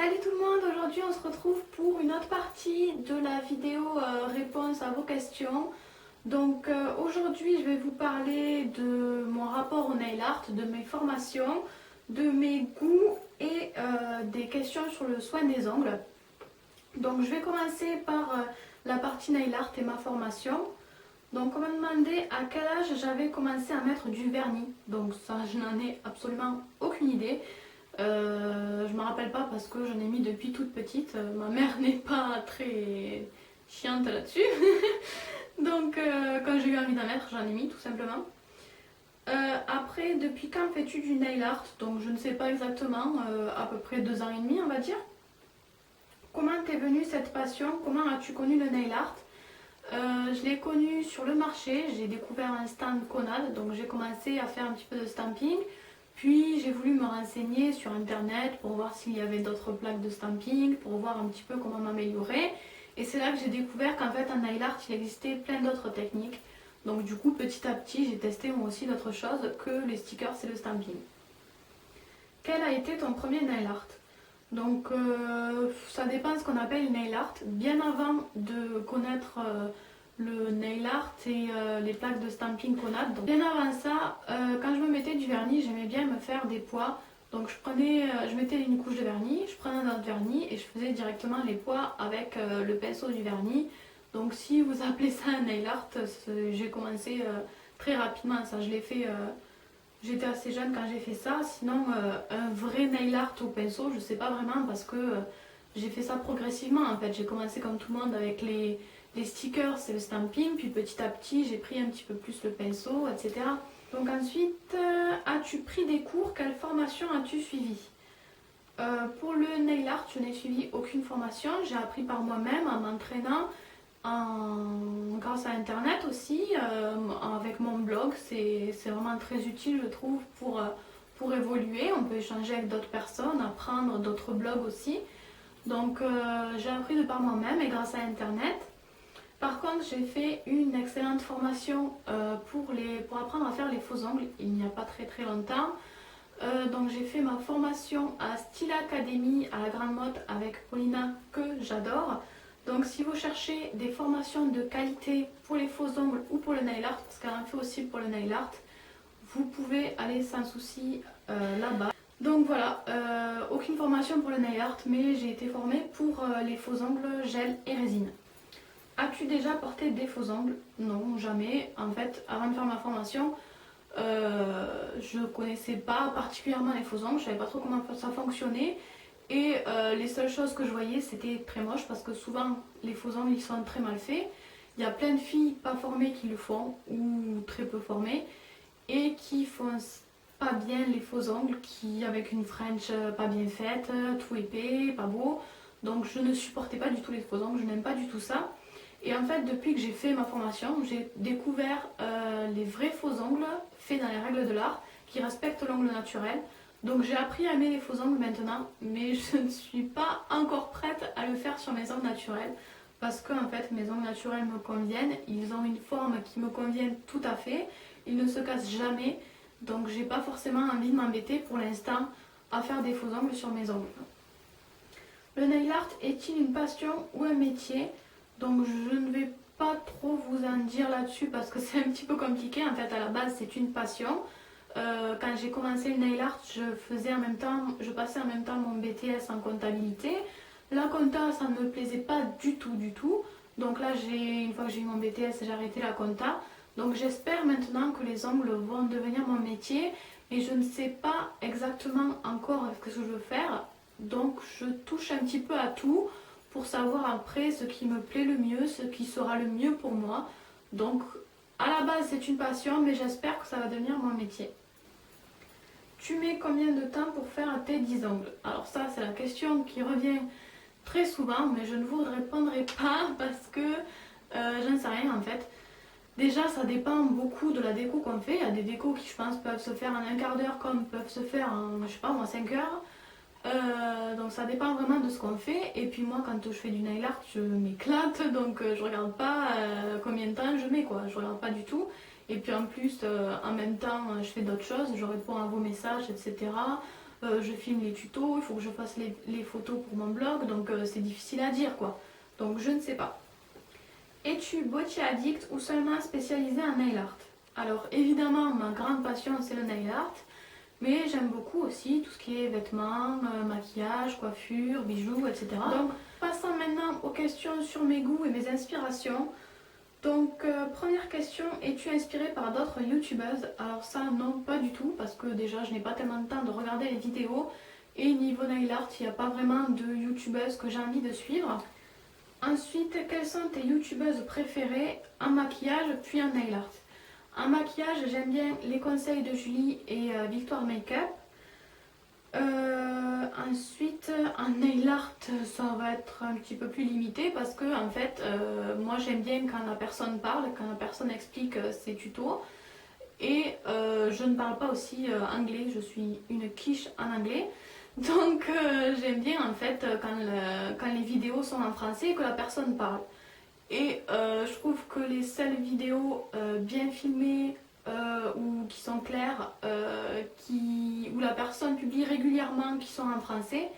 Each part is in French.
Salut tout le monde, aujourd'hui on se retrouve pour une autre partie de la vidéo réponse à vos questions. Donc aujourd'hui je vais vous parler de mon rapport au nail art, de mes formations, de mes goûts et des questions sur le soin des ongles. Donc je vais commencer par la partie nail art et ma formation. Donc on m'a demandé à quel âge j'avais commencé à mettre du vernis. Donc ça je n'en ai absolument aucune idée. Je me rappelle pas parce que j'en ai mis depuis toute petite. Ma mère n'est pas très chiante là-dessus. Donc quand j'ai eu envie d'en mettre, j'en ai mis tout simplement. Après, depuis quand fais-tu du nail art? Donc je ne sais pas exactement, à peu près 2 ans et demi on va dire. Comment t'es venue cette passion? Comment as-tu connu le nail art? Je l'ai connu sur le marché, j'ai découvert un stand Conad, donc j'ai commencé à faire un petit peu de stamping. Puis j'ai voulu me renseigner sur internet pour voir s'il y avait d'autres plaques de stamping, pour voir un petit peu comment m'améliorer. Et c'est là que j'ai découvert qu'en fait en nail art il existait plein d'autres techniques. Donc du coup petit à petit j'ai testé moi aussi d'autres choses que les stickers et le stamping. Quel a été ton premier nail art? Donc ça dépend de ce qu'on appelle nail art. Bien avant de connaître le nail art et les plaques de stamping qu'on a. Donc, bien avant ça, quand je me mettais du vernis, j'aimais bien me faire des pois. Donc je mettais une couche de vernis, je prenais un autre vernis et je faisais directement les pois avec le pinceau du vernis. Donc si vous appelez ça un nail art, j'ai commencé très rapidement. Ça, je l'ai fait, j'étais assez jeune quand j'ai fait ça. Sinon, un vrai nail art au pinceau, je sais pas vraiment parce que j'ai fait ça progressivement en fait. J'ai commencé comme tout le monde avec les stickers, c'est le stamping, puis petit à petit j'ai pris un petit peu plus le pinceau, etc. Donc ensuite, as-tu pris des cours? Quelle formation as-tu suivi? Pour le nail art, je n'ai suivi aucune formation, j'ai appris par moi-même en m'entraînant, grâce à internet aussi, avec mon blog, c'est vraiment très utile je trouve pour évoluer, on peut échanger avec d'autres personnes, apprendre d'autres blogs aussi. Donc j'ai appris de par moi-même et grâce à internet. Par contre, j'ai fait une excellente formation pour apprendre à faire les faux ongles il n'y a pas très longtemps. Donc j'ai fait ma formation à Style Academy à la Grande Motte avec Paulina que j'adore. Donc si vous cherchez des formations de qualité pour les faux ongles ou pour le nail art, parce qu'elle en fait aussi pour le nail art, vous pouvez aller sans souci là-bas. Donc voilà, aucune formation pour le nail art, mais j'ai été formée pour les faux ongles gel et résine. As-tu déjà porté des faux ongles? Non, jamais. En fait, avant de faire ma formation, je ne connaissais pas particulièrement les faux ongles, je ne savais pas trop comment ça fonctionnait. Et les seules choses que je voyais, c'était très moche parce que souvent, les faux ongles, ils sont très mal faits. Il y a plein de filles pas formées qui le font, ou très peu formées, et qui font pas bien les faux ongles, qui avec une French pas bien faite, tout épais, pas beau. Donc je ne supportais pas du tout les faux ongles, je n'aime pas du tout ça. Et en fait, depuis que j'ai fait ma formation, j'ai découvert les vrais faux ongles faits dans les règles de l'art qui respectent l'ongle naturel. Donc j'ai appris à aimer les faux ongles maintenant, mais je ne suis pas encore prête à le faire sur mes ongles naturels parce que en fait mes ongles naturels me conviennent, ils ont une forme qui me convient tout à fait, ils ne se cassent jamais, donc j'ai pas forcément envie de m'embêter pour l'instant à faire des faux ongles sur mes ongles. Le nail art est-il une passion ou un métier? Donc je ne vais pas trop vous en dire là-dessus parce que c'est un petit peu compliqué. En fait, à la base, c'est une passion. Quand j'ai commencé le nail art, je passais en même temps mon BTS en comptabilité. La compta, ça ne me plaisait pas du tout. Donc là, une fois que j'ai eu mon BTS, j'ai arrêté la compta. Donc j'espère maintenant que les ongles vont devenir mon métier. Mais je ne sais pas exactement encore ce que je veux faire. Donc je touche un petit peu à tout pour savoir après ce qui me plaît le mieux, ce qui sera le mieux pour moi. Donc à la base c'est une passion, mais j'espère que ça va devenir mon métier. Tu mets combien de temps pour faire tes 10 ongles? Alors ça c'est la question qui revient très souvent, mais je ne vous répondrai pas parce que j'en sais rien en fait. Déjà ça dépend beaucoup de la déco qu'on fait. Il y a des décos qui je pense peuvent se faire en un quart d'heure comme peuvent se faire en, je sais pas moi, 5 heures. Donc ça dépend vraiment de ce qu'on fait. Et puis moi quand je fais du nail art je m'éclate, donc je regarde pas combien de temps je mets quoi, je regarde pas du tout. Et puis en plus en même temps je fais d'autres choses, je réponds à vos messages etc. je filme les tutos, il faut que je fasse les photos pour mon blog, donc c'est difficile à dire quoi. Donc je ne sais pas. Es-tu body addict ou seulement spécialisé en nail art? Alors évidemment, ma grande passion c'est le nail art, mais j'aime beaucoup aussi tout ce qui est vêtements, maquillage, coiffure, bijoux, etc. Donc passons maintenant aux questions sur mes goûts et mes inspirations. Donc première question, es-tu inspirée par d'autres youtubeuses? Alors ça non, pas du tout, parce que déjà je n'ai pas tellement de temps de regarder les vidéos, et niveau nail art, il n'y a pas vraiment de youtubeuses que j'ai envie de suivre. Ensuite, quelles sont tes youtubeuses préférées en maquillage puis en nail art? En maquillage, j'aime bien les conseils de Julie et Victoire Makeup. Ensuite, en nail art, ça va être un petit peu plus limité parce que en fait, moi j'aime bien quand la personne parle, quand la personne explique ses tutos. Et je ne parle pas aussi anglais, je suis une quiche en anglais. Donc j'aime bien en fait quand les vidéos sont en français et que la personne parle. Et je trouve que les seules vidéos bien filmées ou qui sont claires, où la personne publie régulièrement, qui sont en français,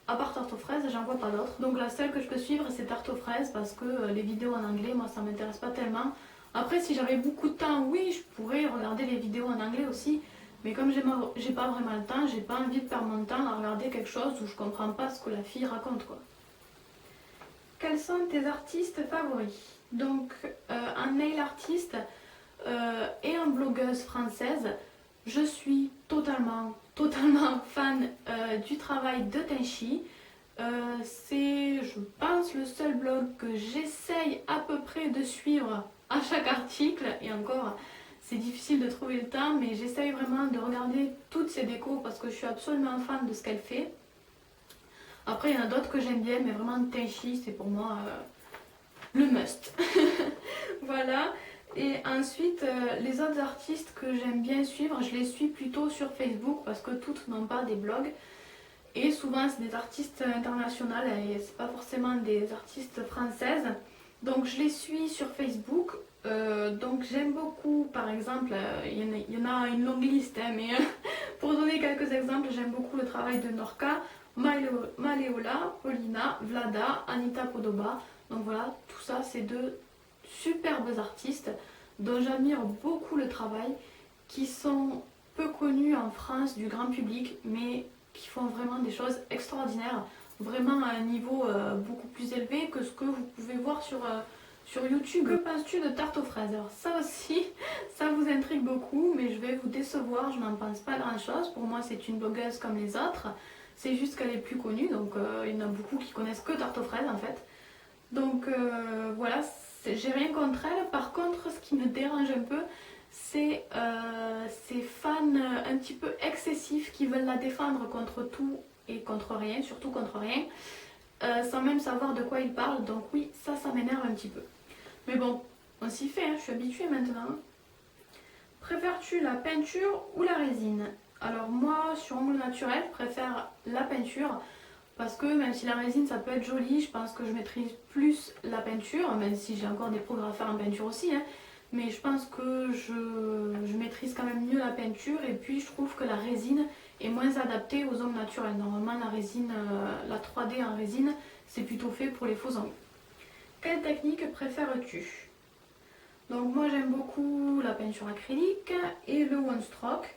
à part Tarte aux fraises, j'en vois pas d'autres. Donc la seule que je peux suivre c'est Tarte aux fraises parce que les vidéos en anglais, moi ça m'intéresse pas tellement. Après si j'avais beaucoup de temps, oui je pourrais regarder les vidéos en anglais aussi. Mais comme j'ai pas vraiment le temps, j'ai pas envie de perdre mon temps à regarder quelque chose où je comprends pas ce que la fille raconte quoi. Quels sont tes artistes favoris? Donc, un nail artiste et en blogueuse française, je suis totalement fan du travail de Tenchi. C'est, je pense, le seul blog que j'essaye à peu près de suivre à chaque article. Et encore, c'est difficile de trouver le temps, mais j'essaye vraiment de regarder toutes ses décos parce que je suis absolument fan de ce qu'elle fait. Après, il y en a d'autres que j'aime bien, mais vraiment Tenchi, c'est pour moi le must. Voilà. Et ensuite, les autres artistes que j'aime bien suivre, je les suis plutôt sur Facebook parce que toutes n'ont pas des blogs. Et souvent, c'est des artistes internationaux et c'est pas forcément des artistes françaises. Donc, je les suis sur Facebook. Donc, j'aime beaucoup, par exemple, il y en a une longue liste, hein, mais pour donner quelques exemples, j'aime beaucoup le travail de Norca, Maleola, Paulina, Vlada, Anita Podoba. Donc voilà, tout ça c'est de superbes artistes dont j'admire beaucoup le travail, qui sont peu connus en France du grand public, mais qui font vraiment des choses extraordinaires, vraiment à un niveau beaucoup plus élevé que ce que vous pouvez voir sur YouTube. Que penses-tu de Tarte aux fraises? Alors ça aussi, ça vous intrigue beaucoup, mais je vais vous décevoir, je n'en pense pas grand chose. Pour moi c'est une blogueuse comme les autres, c'est juste qu'elle est plus connue, donc il y en a beaucoup qui connaissent que Tarte aux fraises en fait. Donc voilà, j'ai rien contre elle. Par contre, ce qui me dérange un peu, c'est ces fans un petit peu excessifs qui veulent la défendre contre tout et contre rien, surtout contre rien, sans même savoir de quoi ils parlent. Donc oui, ça m'énerve un petit peu. Mais bon, on s'y fait, hein, je suis habituée maintenant. Préfères-tu la peinture ou la résine? Alors moi, sur ongles naturels, je préfère la peinture. Parce que même si la résine ça peut être joli, je pense que je maîtrise plus la peinture, même si j'ai encore des progrès à faire en peinture aussi, hein, mais je pense que je maîtrise quand même mieux la peinture et puis je trouve que la résine est moins adaptée aux ongles naturels. Normalement la résine, la 3D en résine, c'est plutôt fait pour les faux ongles. Quelle technique préfères-tu? Donc moi j'aime beaucoup la peinture acrylique et le one stroke.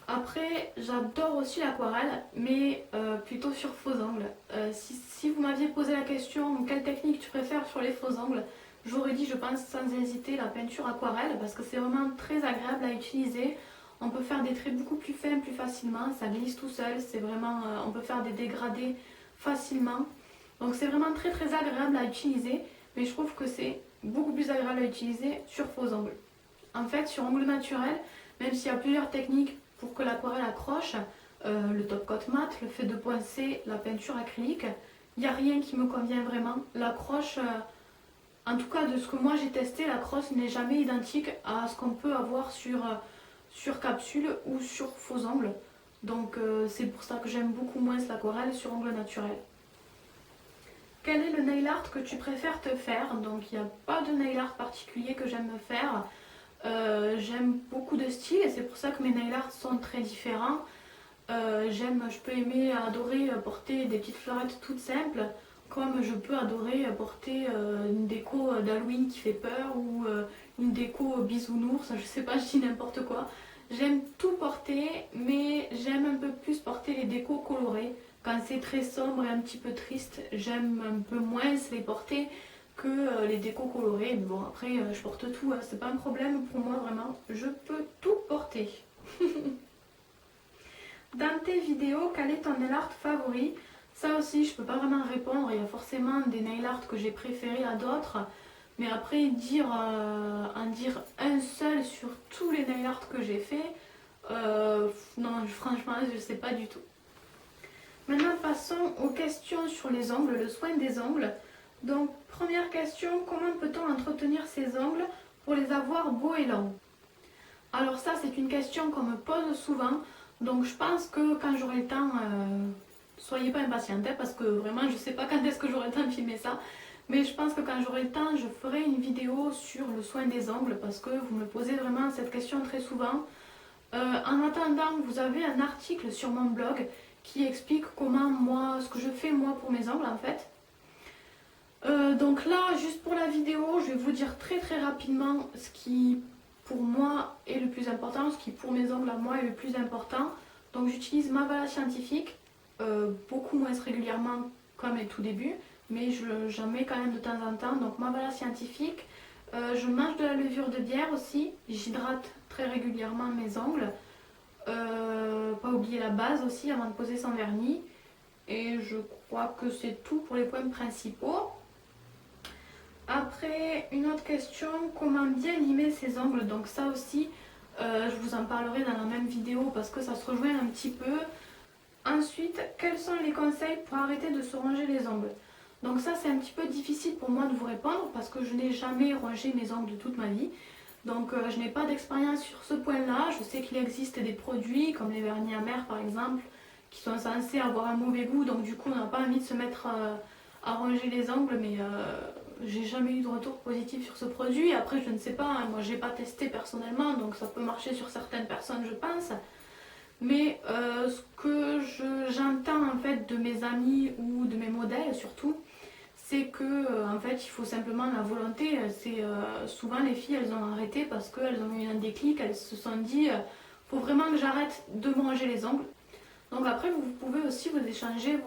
Après, j'adore aussi l'aquarelle, mais plutôt sur faux ongles. Si vous m'aviez posé la question quelle technique tu préfères sur les faux ongles, j'aurais dit, je pense sans hésiter, la peinture aquarelle parce que c'est vraiment très agréable à utiliser. On peut faire des traits beaucoup plus fins, plus facilement, ça glisse tout seul, c'est vraiment, on peut faire des dégradés facilement. Donc c'est vraiment très agréable à utiliser, mais je trouve que c'est beaucoup plus agréable à utiliser sur faux ongles. En fait, sur ongles naturels, même s'il y a plusieurs techniques pour que l'aquarelle accroche, le top coat mat, le fait de poncer la peinture acrylique, il n'y a rien qui me convient vraiment. L'accroche, en tout cas de ce que moi j'ai testé, l'accroche n'est jamais identique à ce qu'on peut avoir sur capsule ou sur faux ongles. Donc c'est pour ça que j'aime beaucoup moins l'aquarelle sur ongles naturels. Quel est le nail art que tu préfères te faire? Donc il n'y a pas de nail art particulier que j'aime me faire. J'aime beaucoup de styles et c'est pour ça que mes nail art sont très différents. Je peux aimer, adorer porter des petites fleurettes toutes simples, comme je peux adorer porter une déco d'Halloween qui fait peur ou une déco bisounours, je sais pas, je dis n'importe quoi. J'aime tout porter, mais j'aime un peu plus porter les décos colorées. Quand c'est très sombre et un petit peu triste, j'aime un peu moins les porter que les décos colorés. Mais bon, après, je porte tout, hein, c'est pas un problème pour moi, vraiment. Je peux tout porter. Dans tes vidéos, quel est ton nail art favori? Ça aussi, je peux pas vraiment répondre. Il y a forcément des nail art que j'ai préférés à d'autres. Mais après, en dire un seul sur tous les nail art que j'ai fait, non, franchement, je sais pas du tout. Maintenant, passons aux questions sur les ongles, le soin des ongles. Donc, première question, comment peut-on entretenir ses ongles pour les avoir beaux et longs? Alors ça, c'est une question qu'on me pose souvent. Donc, je pense que quand j'aurai le temps, soyez pas impatiente, parce que vraiment, je sais pas quand est-ce que j'aurai le temps de filmer ça. Mais je pense que quand j'aurai le temps, je ferai une vidéo sur le soin des ongles parce que vous me posez vraiment cette question très souvent. En attendant, vous avez un article sur mon blog qui explique comment moi, ce que je fais moi pour mes ongles en fait. Donc là, juste pour la vidéo, je vais vous dire très rapidement ce qui pour moi est le plus important, ce qui pour mes ongles à moi est le plus important. Donc j'utilise Mavala Scientifique, beaucoup moins régulièrement comme au tout début, mais j'en mets quand même de temps en temps. Donc Mavala Scientifique, je mange de la levure de bière aussi, j'hydrate très régulièrement mes ongles. Pas oublier la base aussi avant de poser son vernis. Et je crois que c'est tout pour les points principaux. Après, une autre question, comment bien limer ses ongles? Donc ça aussi, je vous en parlerai dans la même vidéo parce que ça se rejoint un petit peu. Ensuite, quels sont les conseils pour arrêter de se ronger les ongles? Donc ça, c'est un petit peu difficile pour moi de vous répondre parce que je n'ai jamais rongé mes ongles de toute ma vie. Donc je n'ai pas d'expérience sur ce point-là. Je sais qu'il existe des produits comme les vernis amers par exemple qui sont censés avoir un mauvais goût. Donc du coup, on n'a pas envie de se mettre à ronger les ongles, mais j'ai jamais eu de retour positif sur ce produit. Après, je ne sais pas, hein, moi j'ai pas testé personnellement, donc ça peut marcher sur certaines personnes, je pense. Mais ce que j'entends en fait de mes amis ou de mes modèles surtout, c'est que en fait il faut simplement la volonté. C'est souvent les filles elles ont arrêté parce qu'elles ont eu un déclic, elles se sont dit faut vraiment que j'arrête de me ronger les ongles. Donc après vous pouvez aussi vous échanger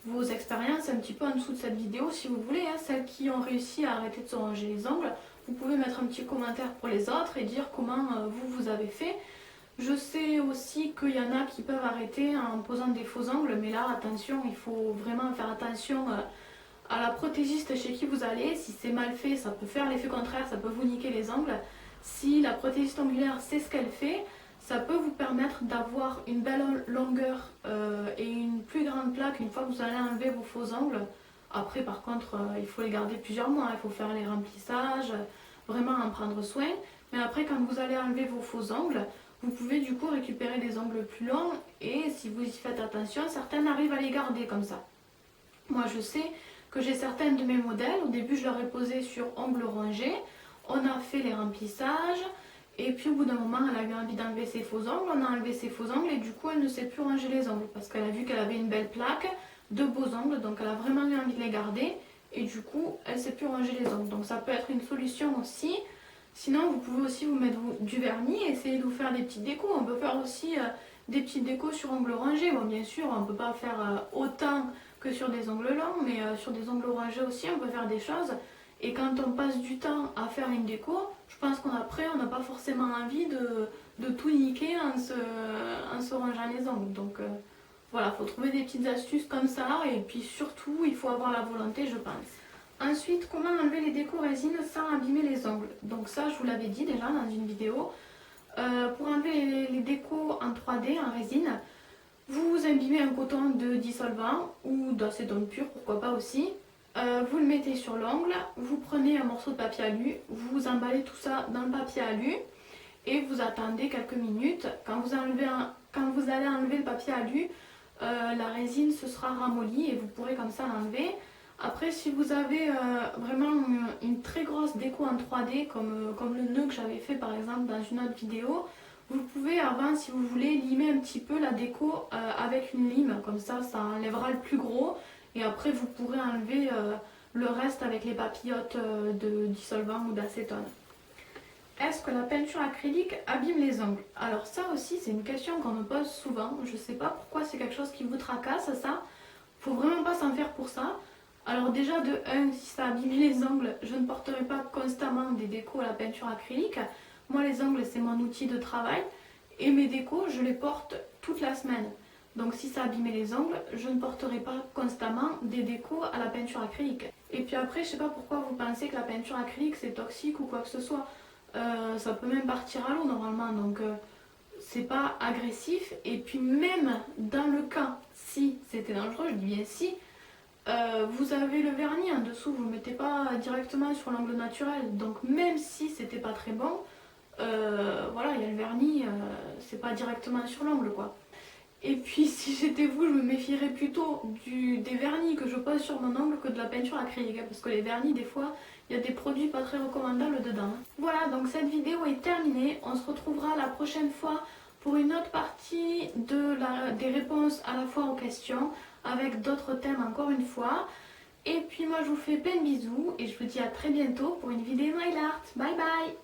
vos expériences un petit peu en dessous de cette vidéo si vous voulez, hein, celles qui ont réussi à arrêter de se ronger les ongles. Vous pouvez mettre un petit commentaire pour les autres et dire comment vous avez fait. Je sais aussi qu'il y en a qui peuvent arrêter en posant des faux ongles, mais là attention, il faut vraiment faire attention à la prothésiste chez qui vous allez. Si c'est mal fait, ça peut faire l'effet contraire, ça peut vous niquer les ongles. Si la prothésiste ongulaire sait ce qu'elle fait, ça peut vous permettre d'avoir une belle longueur et une plus grande plaque une fois que vous allez enlever vos faux ongles. Après par contre, il faut les garder plusieurs mois, il faut faire les remplissages, vraiment en prendre soin. Mais après quand vous allez enlever vos faux ongles, vous pouvez du coup récupérer des ongles plus longs et si vous y faites attention, certaines arrivent à les garder comme ça. Moi je sais que j'ai certaines de mes modèles, au début je leur ai posé sur ongles rongés, on a fait les remplissages et puis au bout d'un moment elle a eu envie d'enlever ses faux ongles, on a enlevé ses faux ongles et du coup elle ne sait plus ranger les ongles parce qu'elle a vu qu'elle avait une belle plaque, de beaux ongles, donc elle a vraiment eu envie de les garder et du coup elle ne sait plus ranger les ongles. Donc ça peut être une solution aussi. Sinon, vous pouvez aussi vous mettre du vernis et essayer de vous faire des petites décos. On peut faire aussi des petites décos sur ongles rongés. Bon, bien sûr, on ne peut pas faire autant que sur des ongles longs, mais sur des ongles rongés aussi, on peut faire des choses. Et quand on passe du temps à faire une déco, je pense qu'après, on n'a pas forcément envie de tout niquer en se rangeant les ongles. Donc voilà, il faut trouver des petites astuces comme ça. Et puis surtout, il faut avoir la volonté, je pense. Ensuite, comment enlever les décos résine sans abîmer les ongles? Donc ça, je vous l'avais dit déjà dans une vidéo. Pour enlever les décos en 3D, en résine, vous imbibez un coton de dissolvant ou d'acétone pur, pourquoi pas aussi. Vous le mettez sur l'ongle, vous prenez un morceau de papier alu, vous emballez tout ça dans le papier alu et vous attendez quelques minutes. Quand vous allez enlever le papier alu, la résine se sera ramollie et vous pourrez comme ça l'enlever. Après, si vous avez vraiment une très grosse déco en 3D, comme le nœud que j'avais fait par exemple dans une autre vidéo, Vous pouvez avant, si vous voulez, limer un petit peu la déco avec une lime, comme ça enlèvera le plus gros et après vous pourrez enlever le reste avec les papillotes de dissolvant ou d'acétone. Est-ce que la peinture acrylique abîme les ongles? Alors ça aussi c'est une question qu'on me pose souvent, je sais pas pourquoi c'est quelque chose qui vous tracasse ça, faut vraiment pas s'en faire pour ça. Alors déjà de 1, si ça abîme les ongles, je ne porterai pas constamment des décos à la peinture acrylique. Moi les ongles c'est mon outil de travail et mes décos je les porte toute la semaine. Donc si ça abîmait les ongles, je ne porterai pas constamment des décos à la peinture acrylique. Et puis après je sais pas pourquoi vous pensez que la peinture acrylique c'est toxique ou quoi que ce soit. Ça peut même partir à l'eau normalement, donc c'est pas agressif. Et puis même dans le cas si c'était dangereux, je dis bien si, vous avez le vernis en dessous, vous ne le mettez pas directement sur l'ongle naturel, donc même si c'était pas très bon, voilà, il y a le vernis, c'est pas directement sur l'ongle quoi. Et puis si j'étais vous, je me méfierais plutôt des vernis que je pose sur mon ongle que de la peinture acrylique, parce que les vernis des fois, il y a des produits pas très recommandables dedans. Voilà, donc cette vidéo est terminée, on se retrouvera la prochaine fois pour une autre partie des réponses à la fois aux questions, avec d'autres thèmes encore une fois. Et puis moi je vous fais plein de bisous et je vous dis à très bientôt pour une vidéo Nail Art. Bye bye.